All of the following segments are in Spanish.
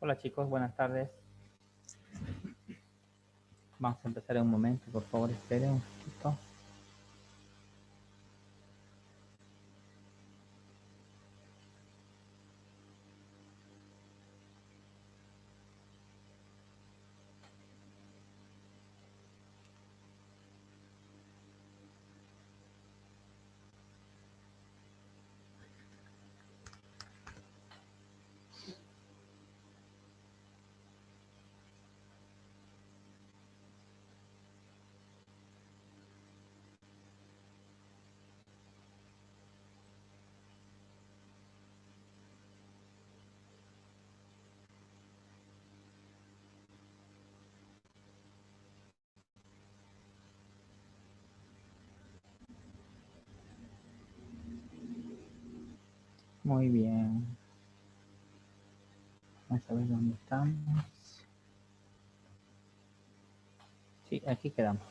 Hola chicos, buenas tardes. Vamos a empezar en un momento, por favor, esperen un poquito. Muy bien. Vamos a ver dónde estamos. Sí, aquí quedamos.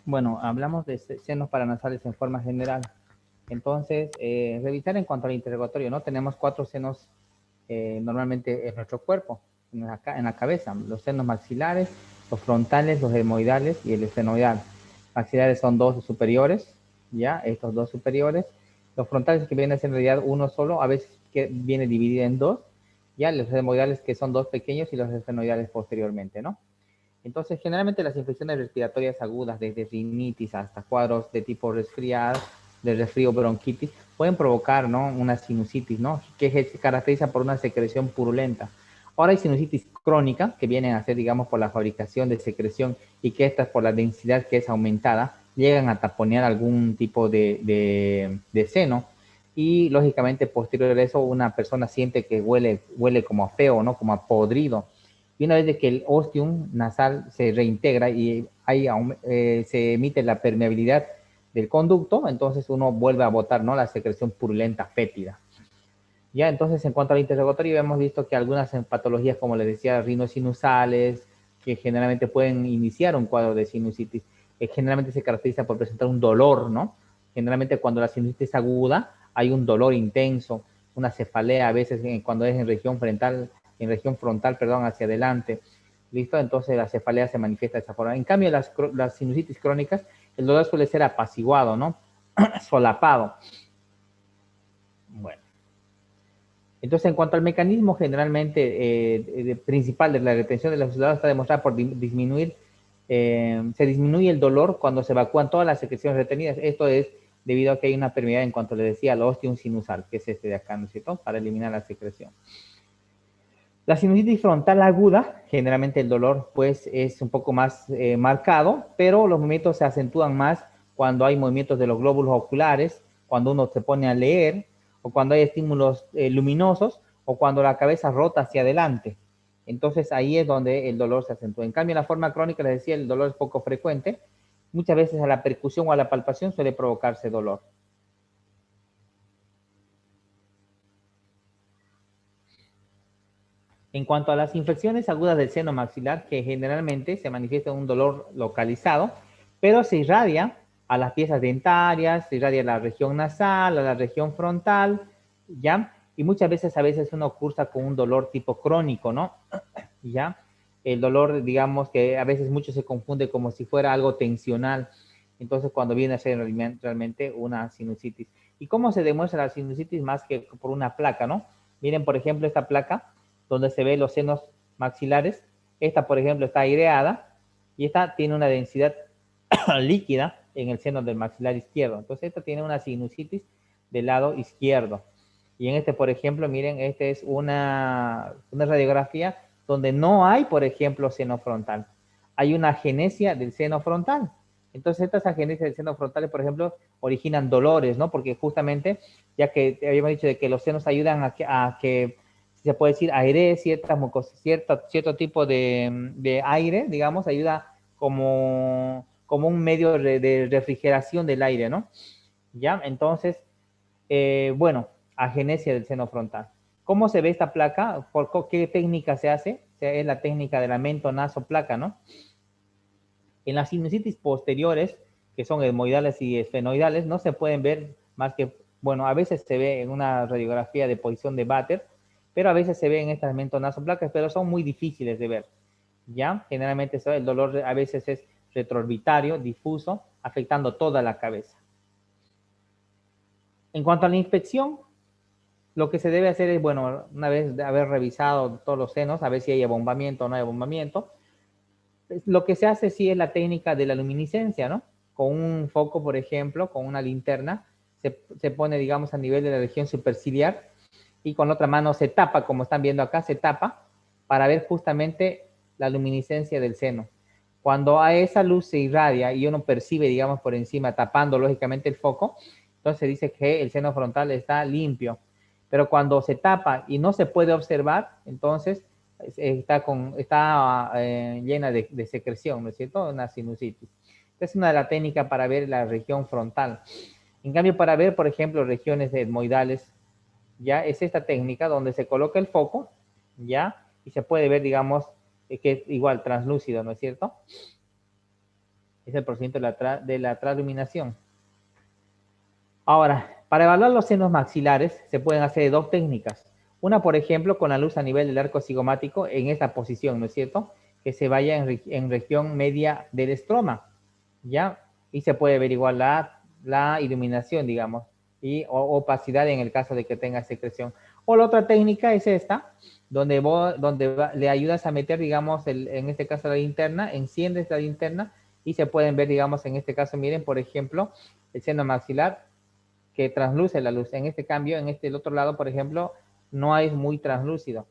Bueno, hablamos de senos paranasales en forma general. Entonces, revisar en cuanto al interrogatorio, ¿no? Tenemos 4 senos normalmente en nuestro cuerpo, en la cabeza. Los senos maxilares, los frontales, los etmoidales y el esfenoidal. Maxilares son 2 superiores, ¿ya? Estos 2 superiores. Los frontales que vienen a ser en realidad uno solo, a veces que viene dividido en 2, ¿ya? Los etmoidales que son 2 pequeños y los esfenoidales posteriormente, ¿no? Entonces, generalmente las infecciones respiratorias agudas, desde rinitis hasta cuadros de tipo resfriado, de resfrío bronquitis, pueden provocar, ¿no?, una sinusitis, ¿no?, que se caracteriza por una secreción purulenta. Ahora hay sinusitis crónica, que vienen a ser, digamos, por la fabricación de secreción y que estas, por la densidad que es aumentada, llegan a taponear algún tipo de seno. Y, lógicamente, posterior a eso, una persona siente que huele como a feo, ¿no?, como a podrido. Y una vez de que el ostium nasal se reintegra y se emite la permeabilidad del conducto, entonces uno vuelve a botar, ¿no?, la secreción purulenta fétida. Ya, entonces, en cuanto al interrogatorio, hemos visto que algunas patologías, como les decía, rinosinusales, que generalmente pueden iniciar un cuadro de sinusitis, generalmente se caracteriza por presentar un dolor, ¿no? Generalmente cuando la sinusitis es aguda, hay un dolor intenso, una cefalea a veces cuando es en región frontal, perdón, hacia adelante. ¿Listo? Entonces la cefalea se manifiesta de esa forma. En cambio, las sinusitis crónicas, el dolor suele ser apaciguado, ¿no? Solapado. Bueno. Entonces, en cuanto al mecanismo generalmente principal de la retención de los resultados, está demostrado por disminuir, se disminuye el dolor cuando se evacúan todas las secreciones retenidas. Esto es debido a que hay una permeabilidad, en cuanto le decía, al ostium sinusal, que es este de acá, ¿no es cierto?, para eliminar la secreción. La sinusitis frontal aguda, generalmente el dolor pues es un poco más marcado, pero los movimientos se acentúan más cuando hay movimientos de los glóbulos oculares, cuando uno se pone a leer, o cuando hay estímulos luminosos, o cuando la cabeza rota hacia adelante. Entonces ahí es donde el dolor se acentúa. En cambio, en la forma crónica, les decía, el dolor es poco frecuente. Muchas veces a la percusión o a la palpación suele provocarse dolor. En cuanto a las infecciones agudas del seno maxilar, que generalmente se manifiesta un dolor localizado, pero se irradia a las piezas dentarias, se irradia a la región nasal, a la región frontal, ¿ya? Y muchas veces, uno cursa con un dolor tipo crónico, ¿no? ¿Ya? El dolor, digamos, que a veces mucho se confunde como si fuera algo tensional. Entonces, cuando viene a ser realmente una sinusitis. ¿Y cómo se demuestra la sinusitis? Más que por una placa, ¿no? Miren, por ejemplo, esta placa, donde se ven los senos maxilares. Esta, por ejemplo, está aireada y esta tiene una densidad líquida en el seno del maxilar izquierdo. Entonces, esta tiene una sinusitis del lado izquierdo. Y en este, por ejemplo, miren, esta es una radiografía donde no hay, por ejemplo, seno frontal. Hay una agenesia del seno frontal. Entonces, estas agenesias del seno frontal, por ejemplo, originan dolores, ¿no? Porque justamente, ya que habíamos dicho de que los senos ayudan a que se puede decir, airee cierto tipo de aire, digamos, ayuda como un medio de refrigeración del aire, ¿no? ¿Ya? Entonces, bueno, agenesia del seno frontal. ¿Cómo se ve esta placa? ¿Por qué técnica se hace? Es la técnica de la mento-naso-placa, ¿no? En las sinusitis posteriores, que son etmoidales y esfenoidales, no se pueden ver más que Bueno, a veces se ve en una radiografía de posición de Bater, pero a veces se ve en estas mentonazoplacas, pero son muy difíciles de ver. ¿Ya? Generalmente el dolor a veces es retroorbitario, difuso, afectando toda la cabeza. En cuanto a la inspección, lo que se debe hacer es, bueno, una vez de haber revisado todos los senos, a ver si hay abombamiento o no hay abombamiento, lo que se hace sí es la técnica de la luminiscencia, ¿no? Con un foco, por ejemplo, con una linterna, se pone, digamos, a nivel de la región superciliar y con la otra mano se tapa, como están viendo acá, se tapa para ver justamente la luminiscencia del seno. Cuando a esa luz se irradia y uno percibe, digamos, por encima, tapando lógicamente el foco, entonces dice que el seno frontal está limpio. Pero cuando se tapa y no se puede observar, entonces está llena de secreción, ¿no es cierto? Una sinusitis. Esta es una de las técnicas para ver la región frontal. En cambio, para ver, por ejemplo, regiones etmoidales, ya es esta técnica donde se coloca el foco, ya, y se puede ver, digamos, que es igual translúcido, ¿no es cierto? Es el procedimiento de la transluminación. Ahora, para evaluar los senos maxilares se pueden hacer dos técnicas. Una, por ejemplo, con la luz a nivel del arco cigomático en esta posición, ¿no es cierto? Que se vaya en región media del estroma, ¿ya? Y se puede ver igual la iluminación, digamos, y opacidad en el caso de que tenga secreción. O la otra técnica es esta, donde le ayudas a meter, digamos, en este caso la linterna, enciendes la linterna y se pueden ver, digamos, en este caso, miren, por ejemplo, el seno maxilar que transluce la luz. En este cambio, en el otro lado, por ejemplo, no es muy translúcido.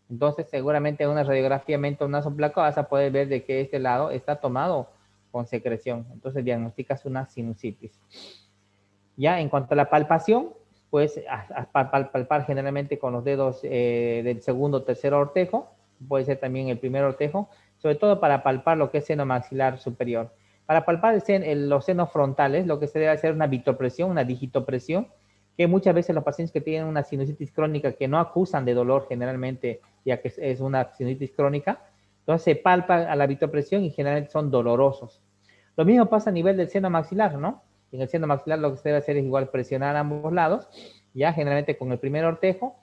Entonces, seguramente en una radiografía mentonazoplaca vas a poder ver de que este lado está tomado con secreción. Entonces, diagnosticas una sinusitis. Ya, en cuanto a la palpación, pues palpar generalmente con los dedos del segundo o tercer ortejo, puede ser también el primer ortejo, sobre todo para palpar lo que es seno maxilar superior. Para palpar los senos frontales, lo que se debe hacer es una vitopresión, una digitopresión, que muchas veces los pacientes que tienen una sinusitis crónica que no acusan de dolor generalmente, ya que es una sinusitis crónica, entonces se palpa a la vitopresión y generalmente son dolorosos. Lo mismo pasa a nivel del seno maxilar, ¿no? En el seno maxilar lo que se debe hacer es igual presionar a ambos lados, ya generalmente con el primer ortejo,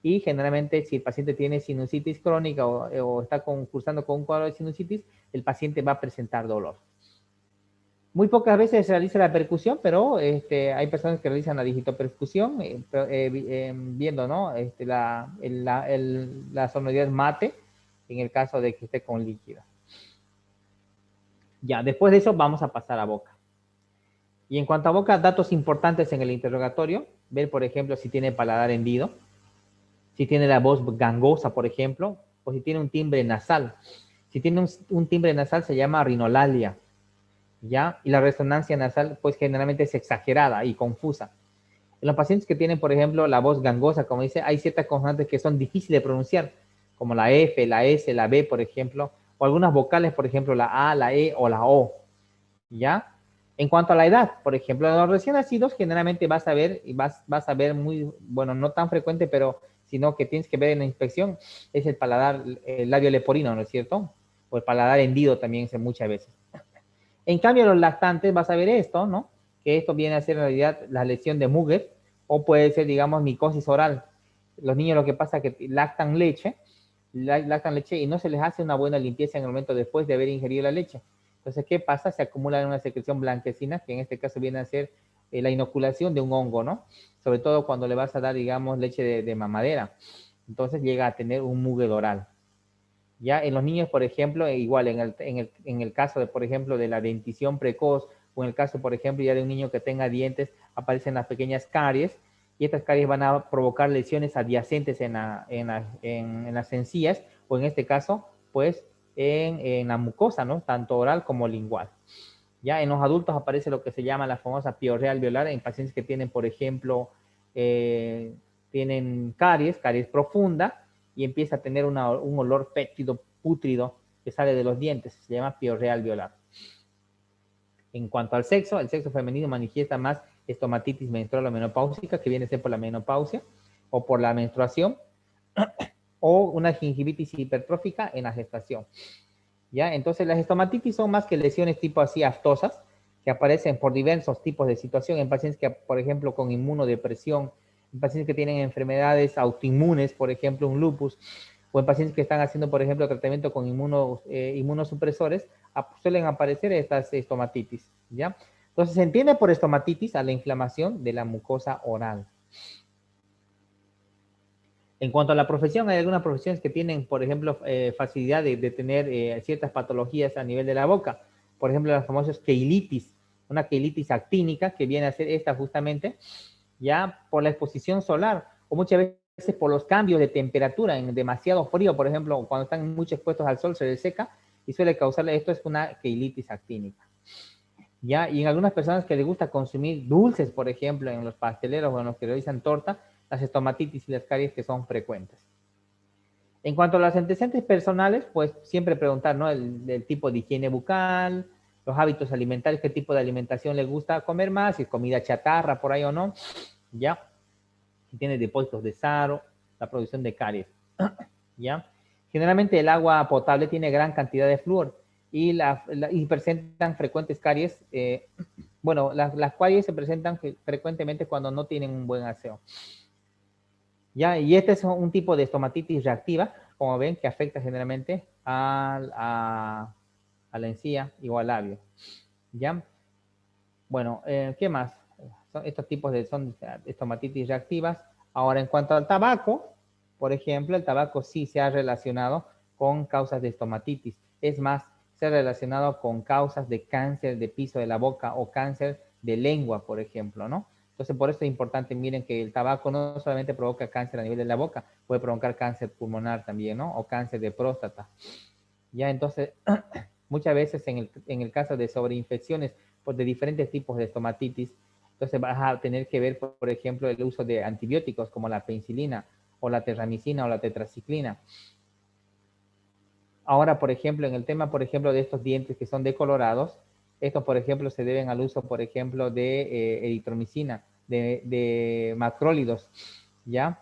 y generalmente si el paciente tiene sinusitis crónica o está cursando con un cuadro de sinusitis, el paciente va a presentar dolor. Muy pocas veces se realiza la percusión, pero hay personas que realizan la digitopercusión viendo, ¿no? La sonoridad mate en el caso de que esté con líquido. Ya, después de eso vamos a pasar a boca. Y en cuanto a boca, datos importantes en el interrogatorio, ver, por ejemplo, si tiene paladar hendido, si tiene la voz gangosa, por ejemplo, o si tiene un timbre nasal. Si tiene un timbre nasal se llama rinolalia, ¿ya? Y la resonancia nasal, pues generalmente es exagerada y confusa. En los pacientes que tienen, por ejemplo, la voz gangosa, como dice, hay ciertas consonantes que son difíciles de pronunciar, como la F, la S, la B, por ejemplo, o algunas vocales, por ejemplo, la A, la E o la O, ¿ya? En cuanto a la edad, por ejemplo, en los recién nacidos generalmente vas a ver, y vas a ver muy, bueno, no tan frecuente, pero sino que tienes que ver en la inspección, es el paladar, el labio leporino, ¿no es cierto? O el paladar hendido también muchas veces. En cambio, los lactantes vas a ver esto, ¿no? Que esto viene a ser en realidad la lesión de Muger, o puede ser, digamos, micosis oral. Los niños lo que pasa es que lactan leche y no se les hace una buena limpieza en el momento después de haber ingerido la leche. Entonces, ¿qué pasa? Se acumula en una secreción blanquecina, que en este caso viene a ser la inoculación de un hongo, ¿no? Sobre todo cuando le vas a dar, digamos, leche de mamadera. Entonces llega a tener un Muger oral. Ya en los niños, por ejemplo, igual en el caso de, por ejemplo, de la dentición precoz, o en el caso, por ejemplo, ya de un niño que tenga dientes, aparecen las pequeñas caries, y estas caries van a provocar lesiones adyacentes en las encías, o en este caso, pues, en la mucosa, ¿no? Tanto oral como lingual. Ya en los adultos aparece lo que se llama la famosa piorrea alveolar en pacientes que tienen, por ejemplo, tienen caries profunda, y empieza a tener un olor fétido, pútrido, que sale de los dientes. Se llama piorrea alveolar. En cuanto al sexo, el sexo femenino manifiesta más estomatitis menstrual o menopáusica, que viene a ser por la menopausia o por la menstruación, o una gingivitis hipertrófica en la gestación. ¿Ya? Entonces las estomatitis son más que lesiones tipo así aftosas, que aparecen por diversos tipos de situación, en pacientes que, por ejemplo, con inmunodepresión, en pacientes que tienen enfermedades autoinmunes, por ejemplo, un lupus, o en pacientes que están haciendo, por ejemplo, tratamiento con inmunosupresores, suelen aparecer estas estomatitis, ¿ya? Entonces, se entiende por estomatitis a la inflamación de la mucosa oral. En cuanto a la profesión, hay algunas profesiones que tienen, por ejemplo, facilidad de tener ciertas patologías a nivel de la boca. Por ejemplo, las famosas queilitis, una queilitis actínica que viene a ser esta justamente ya por la exposición solar o muchas veces por los cambios de temperatura en demasiado frío, por ejemplo, cuando están mucho expuestos al sol se les seca y suele causarle esto es una queilitis actínica. ¿Ya? Y en algunas personas que les gusta consumir dulces, por ejemplo, en los pasteleros o en los que realizan torta, las estomatitis y las caries que son frecuentes. En cuanto a los antecedentes personales, pues siempre preguntar, ¿no? El tipo de higiene bucal, los hábitos alimentarios, qué tipo de alimentación le gusta comer más, si es comida chatarra por ahí o no, ¿ya? Si tiene depósitos de sarro, la producción de caries, ¿ya? Generalmente el agua potable tiene gran cantidad de flúor y presentan frecuentes caries. Bueno, las caries se presentan frecuentemente cuando no tienen un buen aseo. ¿Ya? Y este es un tipo de estomatitis reactiva, como ven, que afecta generalmente a la encía y o al labio. ¿Ya? Bueno, ¿qué más? Estos tipos son estomatitis reactivas. Ahora, en cuanto al tabaco, por ejemplo, el tabaco sí se ha relacionado con causas de estomatitis. Es más, se ha relacionado con causas de cáncer de piso de la boca o cáncer de lengua, por ejemplo, ¿no? Entonces, por eso es importante, miren, que el tabaco no solamente provoca cáncer a nivel de la boca, puede provocar cáncer pulmonar también, ¿no? O cáncer de próstata. Ya, entonces, muchas veces en el caso de sobreinfecciones pues, de diferentes tipos de estomatitis, entonces vas a tener que ver, por ejemplo, el uso de antibióticos como la penicilina o la terramicina o la tetraciclina. Ahora, por ejemplo, en el tema, por ejemplo, de estos dientes que son decolorados, estos, por ejemplo, se deben al uso, por ejemplo, de eritromicina, de macrólidos, ¿ya?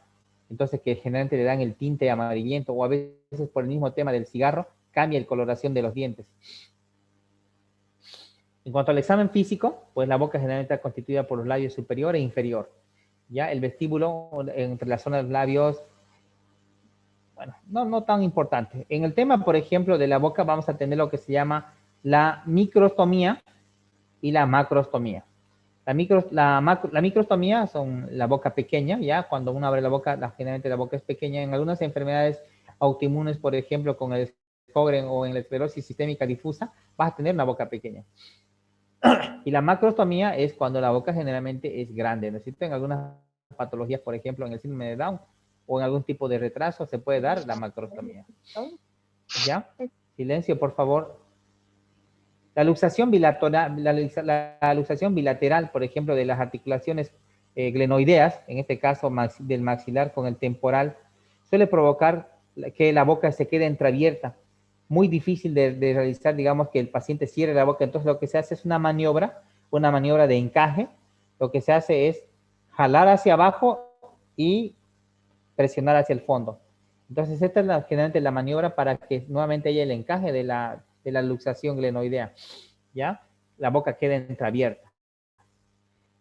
Entonces, que generalmente le dan el tinte amarillento o a veces por el mismo tema del cigarro, cambia la coloración de los dientes. En cuanto al examen físico, pues la boca generalmente está constituida por los labios superior e inferior. Ya el vestíbulo entre la zona de los labios, bueno, no tan importante. En el tema, por ejemplo, de la boca vamos a tener lo que se llama la microstomía y la macrostomía. La microstomía son la boca pequeña, ya cuando uno abre la boca, generalmente la boca es pequeña. En algunas enfermedades autoinmunes, por ejemplo, con el Sjögren o en la esclerosis sistémica difusa, vas a tener una boca pequeña. Y la macrostomía es cuando la boca generalmente es grande. Necesito en algunas patologías, por ejemplo, en el síndrome de Down o en algún tipo de retraso, se puede dar la macrostomía. ¿Ya? Silencio, por favor. La luxación bilateral, la luxación bilateral, por ejemplo, de las articulaciones glenoideas, en este caso del maxilar con el temporal, suele provocar que la boca se quede entreabierta. Muy difícil de realizar, digamos, que el paciente cierre la boca. Entonces, lo que se hace es una maniobra de encaje. Lo que se hace es jalar hacia abajo y presionar hacia el fondo. Entonces, esta es generalmente la maniobra para que nuevamente haya el encaje de la luxación glenoidea. ¿Ya? La boca queda entreabierta.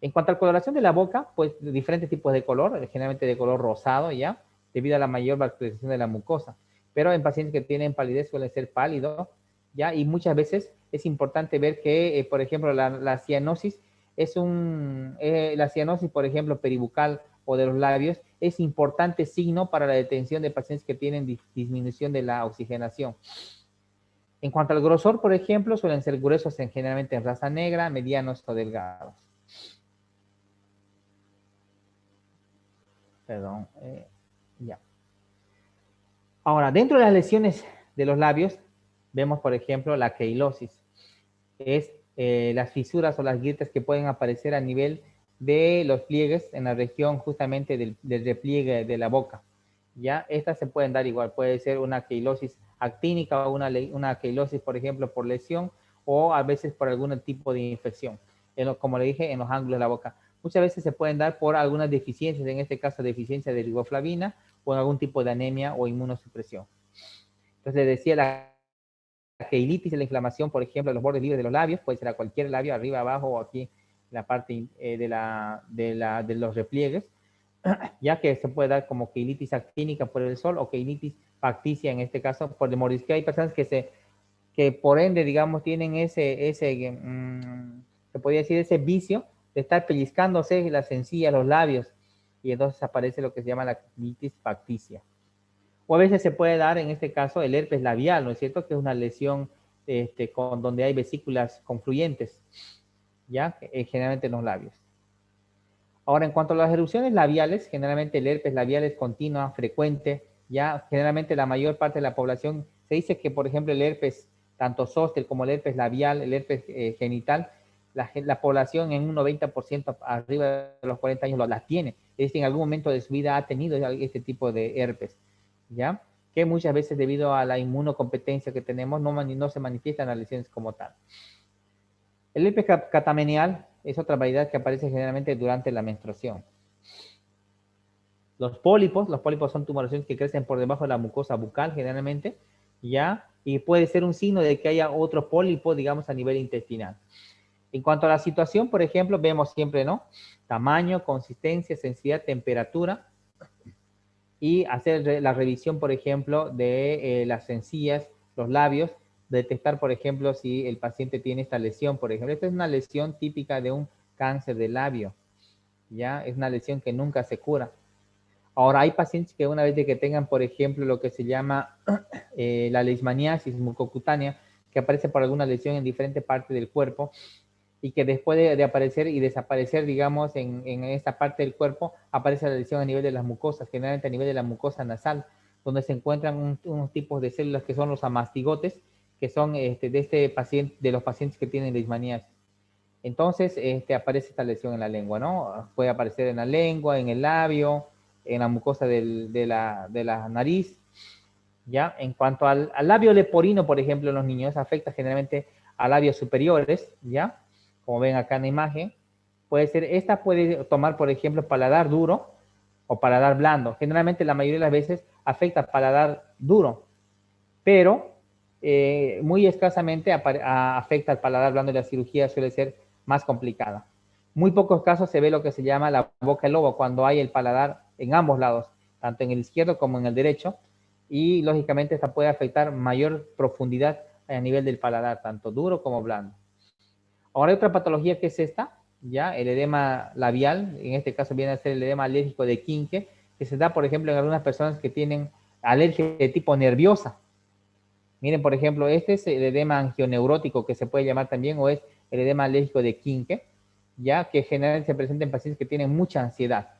En cuanto a la coloración de la boca, pues diferentes tipos de color, generalmente de color rosado, ¿ya? Debido a la mayor vascularización de la mucosa. Pero en pacientes que tienen palidez suele ser pálido, ¿ya? Y muchas veces es importante ver que, por ejemplo, la cianosis la cianosis, por ejemplo, peribucal o de los labios, es importante signo para la detención de pacientes que tienen disminución de la oxigenación. En cuanto al grosor, por ejemplo, suelen ser gruesos generalmente en raza negra, medianos o delgados. Perdón, ya. Ahora, dentro de las lesiones de los labios, vemos, por ejemplo, la queilosis. Es las fisuras o las grietas que pueden aparecer a nivel de los pliegues en la región justamente del repliegue de la boca. ¿Ya? Estas se pueden dar igual, puede ser una queilosis actínica o una queilosis, por ejemplo, por lesión o a veces por algún tipo de infección, como le dije, en los ángulos de la boca. Muchas veces se pueden dar por algunas deficiencias, en este caso deficiencia de riboflavina o en algún tipo de anemia o inmunosupresión. Entonces, le decía, la queilitis es la inflamación, por ejemplo, de los bordes libres de los labios, puede ser a cualquier labio, arriba, abajo o aquí, en la parte de los repliegues, ya que se puede dar como queilitis actínica por el sol o queilitis facticia, en este caso, por el mordisqueo. Hay personas que por ende, digamos, tienen se podría decir, ese vicio de estar pellizcándose las encías, los labios, y entonces aparece lo que se llama la queilitis facticia. O a veces se puede dar, en este caso, el herpes labial, ¿no es cierto? Que es una lesión donde hay vesículas confluyentes, ¿ya? Generalmente en los labios. Ahora, en cuanto a las erupciones labiales, generalmente el herpes labial es continua, frecuente, ya generalmente la mayor parte de la población, se dice que, por ejemplo, el herpes, tanto zóster como el herpes labial, el herpes genital, la población en un 90% arriba de los 40 años las tiene. Es decir, en algún momento de su vida ha tenido este tipo de herpes, ¿ya? Que muchas veces debido a la inmunocompetencia que tenemos no se manifiestan las lesiones como tal. El herpes catamenial es otra variedad que aparece generalmente durante la menstruación. Los pólipos son tumoraciones que crecen por debajo de la mucosa bucal generalmente, ¿ya? Y puede ser un signo de que haya otro pólipo, digamos, a nivel intestinal. En cuanto a la situación, por ejemplo, vemos siempre, ¿no? Tamaño, consistencia, sensibilidad, temperatura, y hacer la revisión, por ejemplo, de las encías, los labios, detectar, por ejemplo, si el paciente tiene esta lesión, por ejemplo. Esta es una lesión típica de un cáncer de labio, ¿ya? Es una lesión que nunca se cura. Ahora, hay pacientes que una vez de que tengan, por ejemplo, lo que se llama la leishmaniasis mucocutánea, que aparece por alguna lesión en diferente parte del cuerpo, y que después de aparecer y desaparecer, digamos, en esta parte del cuerpo, aparece la lesión a nivel de las mucosas, generalmente a nivel de la mucosa nasal, donde se encuentran unos tipos de células que son los amastigotes, que son de los pacientes que tienen leishmaniasis. Entonces, aparece esta lesión en la lengua, ¿no? Puede aparecer en la lengua, en el labio, en la mucosa de la nariz, ¿ya? En cuanto al labio leporino, por ejemplo, en los niños, afecta generalmente a labios superiores, ¿ya? Como ven acá en la imagen. Esta puede tomar, por ejemplo, paladar duro o paladar blando. Generalmente, la mayoría de las veces, afecta paladar duro, pero muy escasamente afecta al paladar blando y la cirugía suele ser más complicada. Muy pocos casos se ve lo que se llama la boca de lobo, cuando hay el paladar en ambos lados, tanto en el izquierdo como en el derecho, y lógicamente esta puede afectar mayor profundidad a nivel del paladar, tanto duro como blando. Ahora hay otra patología que es esta, ya el edema labial, en este caso viene a ser el edema alérgico de Quinque, que se da, por ejemplo, en algunas personas que tienen alergia de tipo nerviosa. Miren, por ejemplo, este es el edema angioneurótico, que se puede llamar también, o es el edema alérgico de Quinque, ya que generalmente se presenta en pacientes que tienen mucha ansiedad.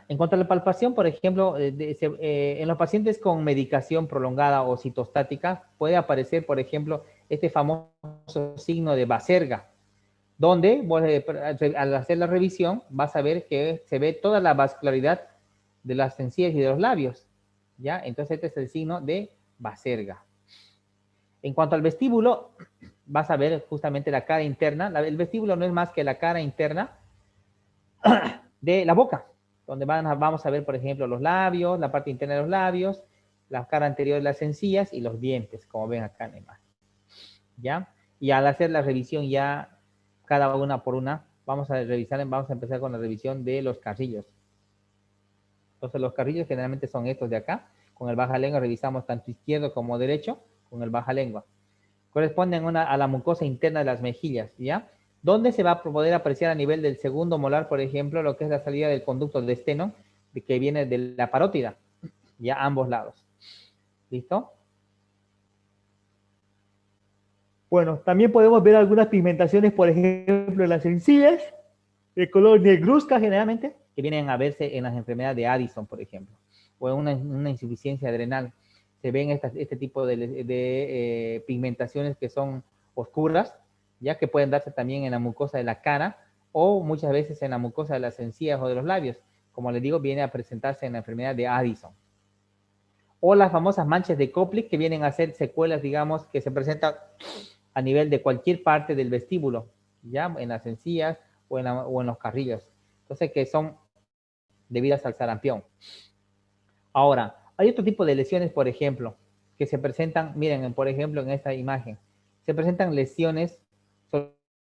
En cuanto a la palpación, por ejemplo, en los pacientes con medicación prolongada o citostática, puede aparecer, por ejemplo, este famoso signo de Baserga, donde al hacer la revisión vas a ver que se ve toda la vascularidad de las encías y de los labios, ¿ya? Entonces este es el signo de Baserga. En cuanto al vestíbulo, vas a ver justamente la cara interna. El vestíbulo no es más que la cara interna de la boca, donde vamos a ver, por ejemplo, los labios, la parte interna de los labios, la cara anterior de las encías y los dientes, como ven acá en la imagen, ¿ya? Y al hacer la revisión ya cada una por una, vamos a empezar con la revisión de los carrillos. Entonces los carrillos generalmente son estos de acá. Con el baja lengua revisamos tanto izquierdo como derecho con el baja lengua. Corresponden a la mucosa interna de las mejillas, ¿ya? Donde se va a poder apreciar a nivel del segundo molar, por ejemplo, lo que es la salida del conducto de esteno, que viene de la parótida, ya a ambos lados. ¿Listo? Bueno, también podemos ver algunas pigmentaciones, por ejemplo, en las encías, de color negruzca generalmente, que vienen a verse en las enfermedades de Addison, por ejemplo, o en una insuficiencia adrenal. Se ven este tipo de pigmentaciones que son oscuras, ya que pueden darse también en la mucosa de la cara o muchas veces en la mucosa de las encías o de los labios. Como les digo, viene a presentarse en la enfermedad de Addison. O las famosas manchas de Koplik, que vienen a ser secuelas, digamos, que se presentan a nivel de cualquier parte del vestíbulo, ya en las encías o en los carrillos. Entonces, que son debidas al sarampión. Ahora, hay otro tipo de lesiones, por ejemplo, que se presentan, miren, por ejemplo, en esta imagen, se presentan lesiones,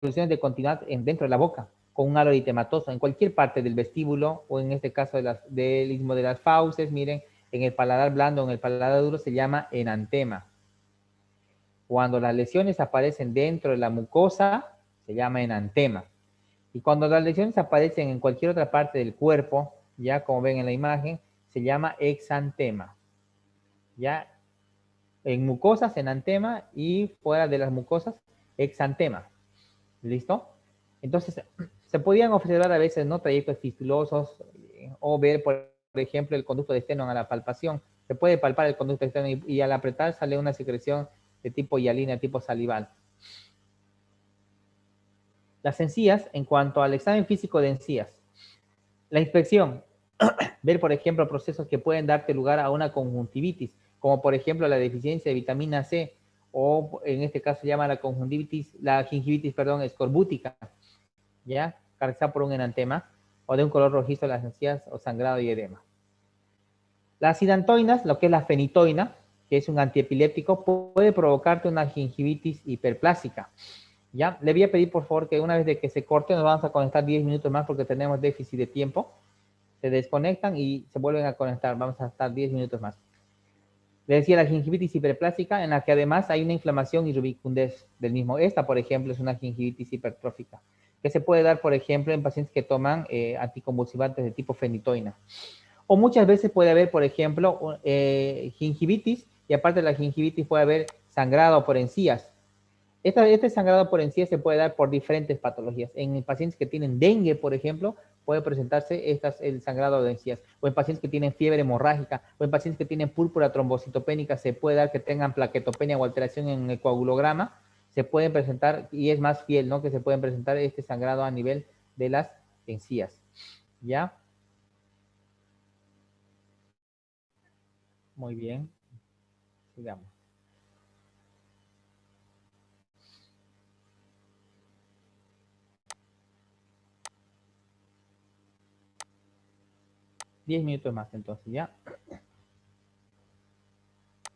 soluciones de continuidad dentro de la boca, con un halo eritematoso en cualquier parte del vestíbulo o en este caso del istmo de las fauces, miren, en el paladar blando o en el paladar duro se llama enantema. Cuando las lesiones aparecen dentro de la mucosa, se llama enantema. Y cuando las lesiones aparecen en cualquier otra parte del cuerpo, ya como ven en la imagen, se llama exantema. Ya en mucosas, enantema, y fuera de las mucosas, exantema. ¿Listo? Entonces, se podían observar a veces, ¿no?, trayectos fistulosos o ver, por ejemplo, el conducto de Stennon a la palpación. Se puede palpar el conducto de Stennon y al apretar sale una secreción de tipo hialina, tipo salival. Las encías, en cuanto al examen físico de encías, la inspección, ver, por ejemplo, procesos que pueden darte lugar a una conjuntivitis, como por ejemplo la deficiencia de vitamina C, o en este caso se llama la gingivitis, perdón, escorbútica, ¿ya? Caracterizada por un enantema, o de un color rojizo en las encías, o sangrado y edema. Las hidantoinas, lo que es la fenitoína, que es un antiepiléptico, puede provocarte una gingivitis hiperplásica. ¿Ya? Le voy a pedir, por favor, que una vez de que se corte, nos vamos a conectar 10 minutos más porque tenemos déficit de tiempo. Se desconectan y se vuelven a conectar. Vamos a estar 10 minutos más. Le decía la gingivitis hiperplástica, en la que además hay una inflamación y rubicundez del mismo. Esta, por ejemplo, es una gingivitis hipertrófica, que se puede dar, por ejemplo, en pacientes que toman anticonvulsivantes de tipo fenitoína. O muchas veces puede haber, por ejemplo, gingivitis, y aparte de la gingivitis puede haber sangrado por encías. Este sangrado por encías se puede dar por diferentes patologías. En pacientes que tienen dengue, por ejemplo, puede presentarse el sangrado de encías. O en pacientes que tienen fiebre hemorrágica, o en pacientes que tienen púrpura trombocitopénica, se puede dar que tengan plaquetopenia o alteración en el coagulograma. Se pueden presentar, y es más fiel, ¿no?, que se pueden presentar este sangrado a nivel de las encías. ¿Ya? Muy bien. Sigamos. Diez minutos más, entonces, ¿ya?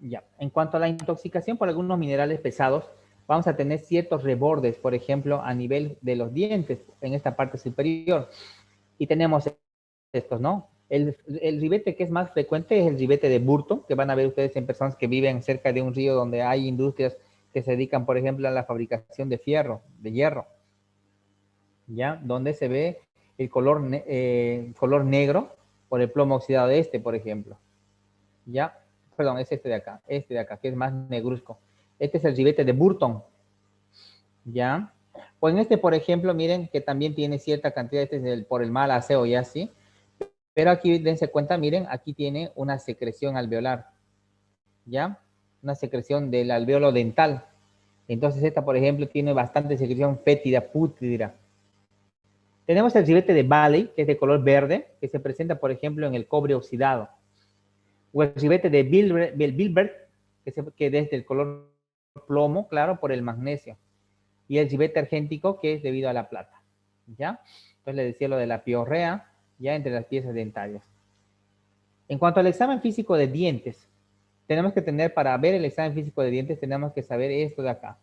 Ya. En cuanto a la intoxicación por algunos minerales pesados, vamos a tener ciertos rebordes, por ejemplo, a nivel de los dientes, en esta parte superior. Y tenemos estos, ¿no? El ribete que es más frecuente es el ribete de Burton, que van a ver ustedes en personas que viven cerca de un río donde hay industrias que se dedican, por ejemplo, a la fabricación de fierro, de hierro, ¿ya? Donde se ve el color negro por el plomo oxidado de este, por ejemplo, ¿ya? Perdón, es este de acá, que es más negruzco. Este es el ribete de Burton, ¿ya? Pues en este, por ejemplo, miren que también tiene cierta cantidad, este es por el mal aseo, ¿ya? ¿Sí? Pero aquí dense cuenta, miren, aquí tiene una secreción alveolar, ¿ya? Una secreción del alveolo dental. Entonces esta, por ejemplo, tiene bastante secreción fétida, pútrida. Tenemos el ribete de Bailey, que es de color verde, que se presenta, por ejemplo, en el cobre oxidado. O el ribete de Bilbert, que es del color plomo, claro, por el magnesio. Y el ribete argéntico, que es debido a la plata, ¿ya? Entonces le decía lo de la piorrea, ya entre las piezas dentarias. En cuanto al examen físico de dientes, tenemos que tener, para ver el examen físico de dientes, tenemos que saber esto de acá.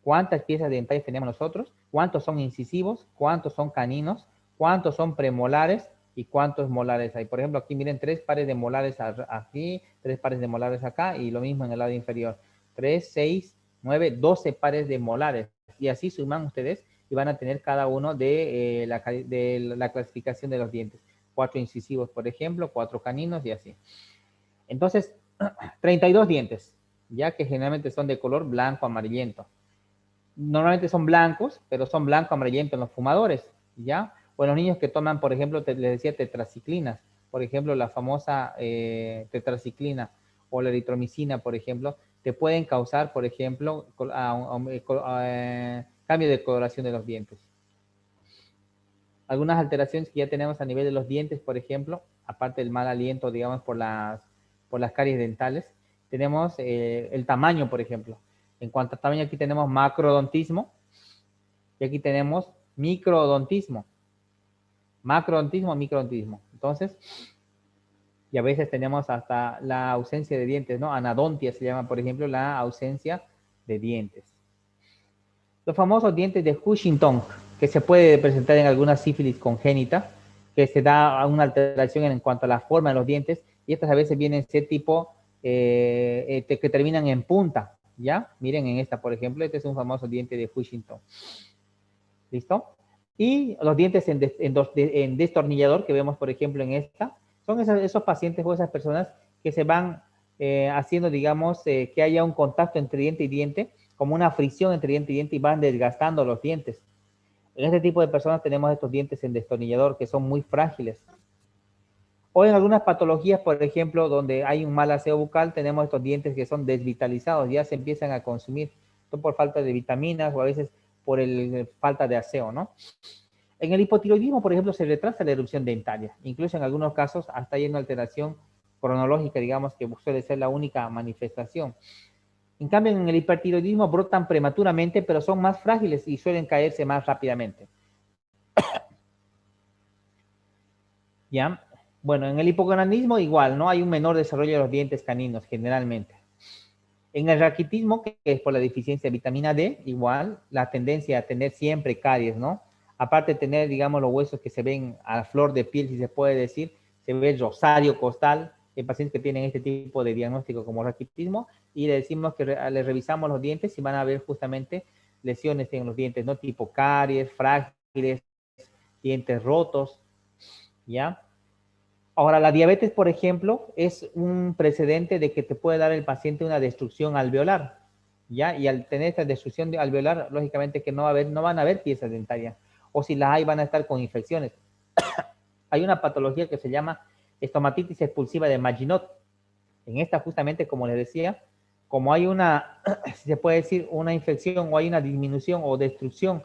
¿Cuántas piezas dentarias tenemos nosotros? ¿Cuántos son incisivos? ¿Cuántos son caninos? ¿Cuántos son premolares? ¿Y cuántos molares hay? Por ejemplo, aquí miren 3 pares de molares aquí, 3 pares de molares acá, y lo mismo en el lado inferior. 3, 6, 9, 12 pares de molares. Y así suman ustedes y van a tener cada uno de la clasificación de los dientes. 4 incisivos, por ejemplo, 4 caninos y así. Entonces, 32 dientes, ya que generalmente son de color blanco amarillento. Normalmente son blancos, pero son blanco amarillento en los fumadores, ¿ya? O en los niños que toman, por ejemplo, les decía tetraciclinas, por ejemplo, la famosa tetraciclina o la eritromicina, por ejemplo, te pueden causar, por ejemplo, cambio de coloración de los dientes. Algunas alteraciones que ya tenemos a nivel de los dientes, por ejemplo, aparte del mal aliento, digamos, por las caries dentales, tenemos el tamaño, por ejemplo. En cuanto a tamaño, aquí tenemos macrodontismo y aquí tenemos microdontismo. Macrodontismo, microdontismo. Entonces, Y a veces tenemos hasta la ausencia de dientes, ¿no? Anadontia se llama, por ejemplo, la ausencia de dientes. Los famosos dientes de Huntington, que se puede presentar en alguna sífilis congénita, que se da una alteración en cuanto a la forma de los dientes, y estas a veces vienen ser tipo que terminan en punta, ¿ya? Miren en esta, por ejemplo, este es un famoso diente de Huntington. ¿Listo? Y los dientes en destornillador que vemos, por ejemplo, en esta, son esos pacientes o esas personas que se van haciendo, digamos, que haya un contacto entre diente y diente, como una fricción entre diente y diente y van desgastando los dientes. En este tipo de personas tenemos estos dientes en destornillador que son muy frágiles. O en algunas patologías, por ejemplo, donde hay un mal aseo bucal, tenemos estos dientes que son desvitalizados, ya se empiezan a consumir, por falta de vitaminas o a veces por falta de aseo, ¿no? En el hipotiroidismo, por ejemplo, se retrasa la erupción dentaria. Incluso en algunos casos hasta hay una alteración cronológica, digamos, que suele ser la única manifestación. En cambio, en el hipertiroidismo brotan prematuramente, pero son más frágiles y suelen caerse más rápidamente. ¿Ya? Bueno, en el hipogonadismo igual, ¿no? Hay un menor desarrollo de los dientes caninos generalmente. En el raquitismo, que es por la deficiencia de vitamina D, igual, la tendencia a tener siempre caries, ¿no? Aparte de tener, digamos, los huesos que se ven a flor de piel, si se puede decir, se ve el rosario costal en pacientes que tienen este tipo de diagnóstico como raquitismo, y le decimos que le revisamos los dientes y van a ver justamente lesiones en los dientes, ¿no? Tipo caries, frágiles, dientes rotos, ¿ya? Ahora, la diabetes, por ejemplo, es un precedente de que te puede dar el paciente una destrucción alveolar, ¿ya? Y al tener esta destrucción alveolar, lógicamente que no van a haber piezas dentarias, o si las hay, van a estar con infecciones. Hay una patología que se llama estomatitis expulsiva de Maginot. En esta, justamente, como les decía, como hay una, si se puede decir, una infección o hay una disminución o destrucción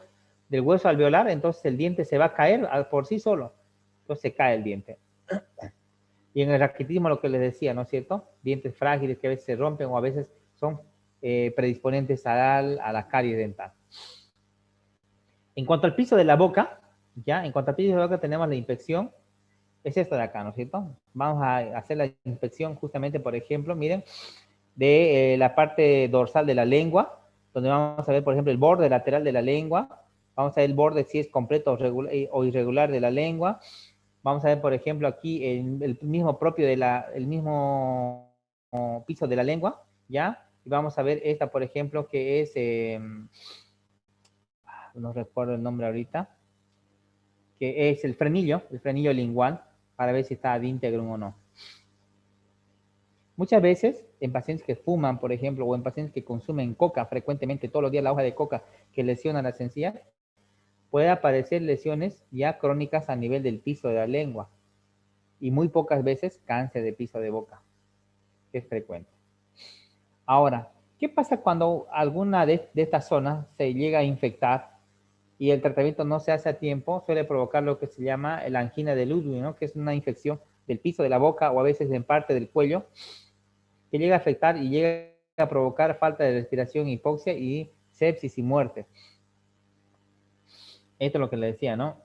del hueso alveolar, entonces el diente se va a caer por sí solo. Entonces se cae el diente. Y en el raquitismo, lo que les decía, ¿no es cierto? Dientes frágiles que a veces se rompen o a veces son predisponentes a la caries dental. En cuanto al piso de la boca, ¿ya? En cuanto al piso de la boca tenemos la infección, es esta de acá, ¿no es cierto? Vamos a hacer la inspección justamente, por ejemplo, miren, de la parte dorsal de la lengua, donde vamos a ver, por ejemplo, el borde lateral de la lengua, vamos a ver el borde si es completo o irregular de la lengua, vamos a ver, por ejemplo, aquí el mismo propio el mismo piso de la lengua, ¿ya? Y vamos a ver esta, por ejemplo, que es, no recuerdo el nombre ahorita, que es el frenillo lingual, para ver si está ad integrum o no. Muchas veces, en pacientes que fuman, por ejemplo, o en pacientes que consumen coca frecuentemente, todos los días la hoja de coca que lesiona las encías, puede aparecer lesiones ya crónicas a nivel del piso de la lengua y muy pocas veces cáncer de piso de boca, que es frecuente. Ahora, ¿qué pasa cuando alguna de estas zonas se llega a infectar y el tratamiento no se hace a tiempo? Suele provocar lo que se llama la angina de Ludwig, ¿no? Que es una infección del piso de la boca o a veces en parte del cuello, que llega a afectar y llega a provocar falta de respiración, hipoxia y sepsis y muerte. Esto es lo que le decía, ¿no?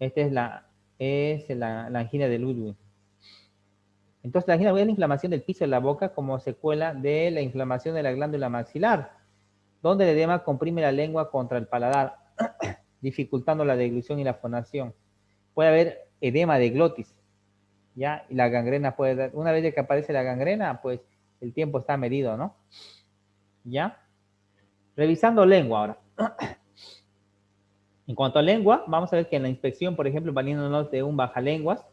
Esta es la angina de Ludwig. Entonces, la angina es la inflamación del piso de la boca como secuela de la inflamación de la glándula maxilar, donde el edema comprime la lengua contra el paladar, dificultando la deglución y la fonación. Puede haber edema de glotis, ¿ya? Y la gangrena puede dar, una vez que aparece la gangrena, pues el tiempo está medido, ¿no? ¿Ya? Revisando lengua ahora. En cuanto a lengua, vamos a ver que en la inspección, por ejemplo, valiéndonos de un bajalenguas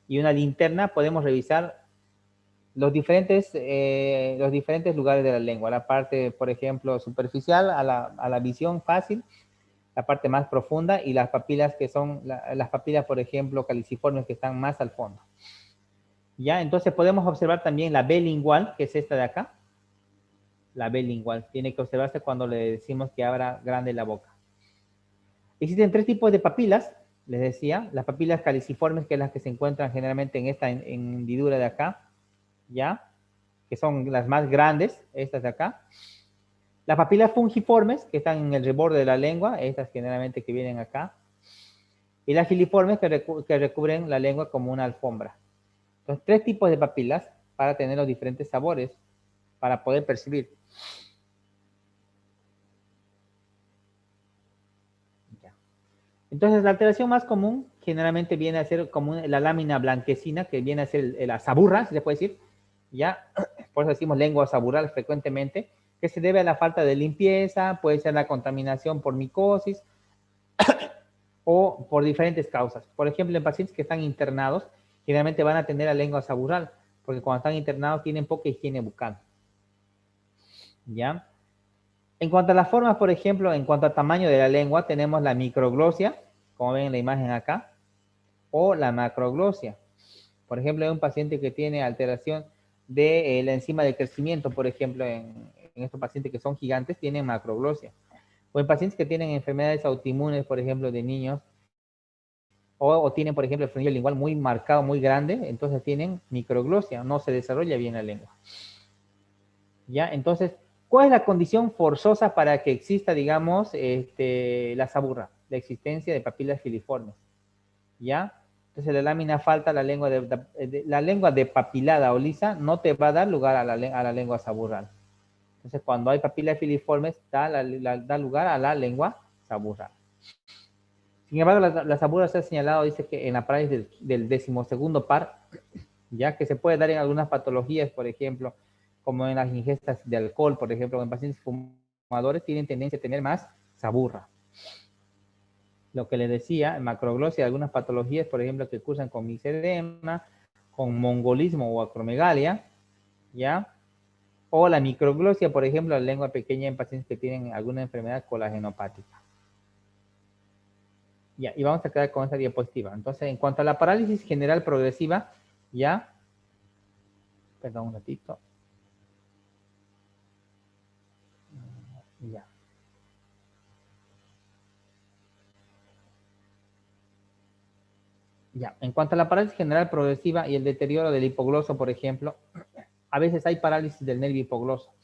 y una linterna, podemos revisar los diferentes lugares de la lengua. La parte, por ejemplo, superficial a la visión fácil, la parte más profunda y las papilas que son, las papilas, por ejemplo, caliciformes que están más al fondo. ¿Ya? Entonces podemos observar también la B lingual, que es esta de acá. La B lingual tiene que observarse cuando le decimos que abra grande la boca. Existen tres tipos de papilas, les decía, las papilas caliciformes, que es las que se encuentran generalmente en esta hendidura de acá, ¿ya? Que son las más grandes, estas de acá. Las papilas fungiformes, que están en el reborde de la lengua, estas generalmente que vienen acá. Y las filiformes, que recubren la lengua como una alfombra. Entonces, 3 tipos de papilas para tener los diferentes sabores, para poder percibir. Entonces, la alteración más común generalmente viene a ser como la lámina blanquecina, que viene a ser la saburra, si se puede decir, ya, por eso decimos lengua sabural frecuentemente, que se debe a la falta de limpieza, puede ser la contaminación por micosis o por diferentes causas. Por ejemplo, en pacientes que están internados, generalmente van a tener la lengua sabural, porque cuando están internados tienen poca higiene bucal. ¿Ya? En cuanto a las formas, por ejemplo, en cuanto al tamaño de la lengua, tenemos la microglosia, como ven en la imagen acá, o la macroglosia. Por ejemplo, hay un paciente que tiene alteración de la enzima de crecimiento, por ejemplo, en estos pacientes que son gigantes, tienen macroglosia. O en pacientes que tienen enfermedades autoinmunes, por ejemplo, de niños, o tienen, por ejemplo, el frenillo lingual muy marcado, muy grande, entonces tienen microglosia, no se desarrolla bien la lengua. ¿Ya? Entonces, ¿cuál es la condición forzosa para que exista, digamos, la saburra? La existencia de papilas filiformes. ¿Ya? Entonces, la lámina falta, la lengua depapilada o lisa no te va a dar lugar a la lengua saburral. Entonces, cuando hay papilas filiformes, da lugar a la lengua saburral. Sin embargo, la saburra se ha señalado, dice que en la parálisis del 12º par, ya que se puede dar en algunas patologías, por ejemplo, como en las ingestas de alcohol, por ejemplo, en pacientes fumadores tienen tendencia a tener más saburra. Lo que les decía, macroglosia, algunas patologías, por ejemplo, que cursan con misedema, con mongolismo o acromegalia, ¿ya? O la microglosia, por ejemplo, la lengua pequeña en pacientes que tienen alguna enfermedad colagenopática. Ya, y vamos a quedar con esta diapositiva. Entonces, en cuanto a la parálisis general progresiva, ya, perdón un ratito. Ya. Ya, en cuanto a la parálisis general progresiva y el deterioro del hipogloso, por ejemplo, a veces hay parálisis del nervio hipogloso.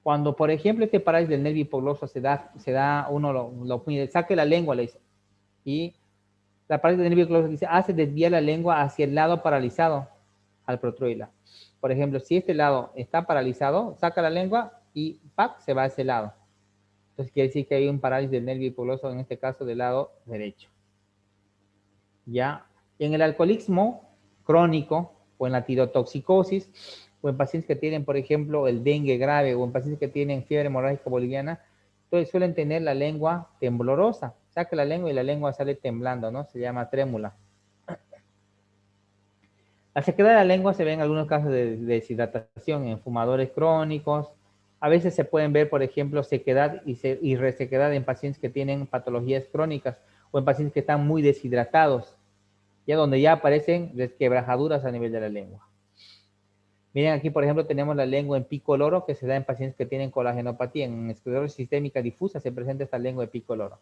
Cuando, por ejemplo, este parálisis del nervio hipogloso se da uno lo saque la lengua, le dice, y la parálisis del nervio hipogloso dice, hace desviar la lengua hacia el lado paralizado al protruirla. Por ejemplo, si este lado está paralizado, saca la lengua y ¡pac! Se va a ese lado. Entonces quiere decir que hay un parálisis del nervio hipogloso, en este caso del lado derecho. ¿Ya? En el alcoholismo crónico o en la tirotoxicosis o en pacientes que tienen, por ejemplo, el dengue grave o en pacientes que tienen fiebre hemorrágica boliviana, entonces suelen tener la lengua temblorosa. Saca la lengua y la lengua sale temblando, ¿no? Se llama trémula. La sequedad de la lengua se ve en algunos casos de deshidratación en fumadores crónicos. A veces se pueden ver, por ejemplo, sequedad y resequedad en pacientes que tienen patologías crónicas o en pacientes que están muy deshidratados, ya donde ya aparecen desquebrajaduras a nivel de la lengua. Miren aquí, por ejemplo, tenemos la lengua en pico loro que se da en pacientes que tienen colagenopatía. En esclerosis sistémica difusa se presenta esta lengua de pico loro.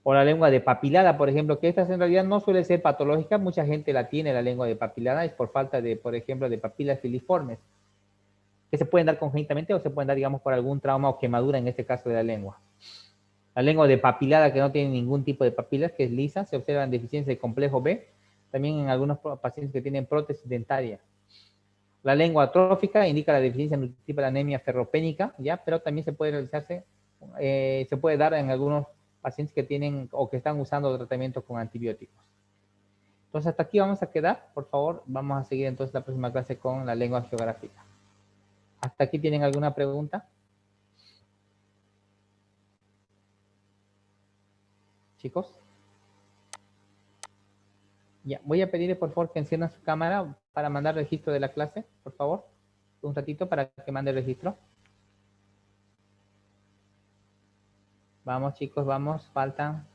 O la lengua de papilada, por ejemplo, que esta en realidad no suele ser patológica, mucha gente la tiene, la lengua de papilada, es por falta de, por ejemplo, de papilas filiformes, que se pueden dar congénitamente o se pueden dar, digamos, por algún trauma o quemadura, en este caso de la lengua. La lengua de papilada, que no tiene ningún tipo de papilas, que es lisa, se observan deficiencias de complejo B, también en algunos pacientes que tienen prótesis dentaria. La lengua atrófica indica la deficiencia nutritiva de anemia ferropénica, ¿ya? Pero también se puede realizarse, se puede dar en algunos pacientes que tienen o que están usando tratamientos con antibióticos. Entonces, hasta aquí vamos a quedar. Por favor, vamos a seguir entonces la próxima clase con la lengua geográfica. ¿Hasta aquí tienen alguna pregunta? Chicos. Ya, voy a pedirle por favor que enciendan su cámara para mandar registro de la clase, por favor. Un ratito para que mande el registro. Vamos chicos, vamos, faltan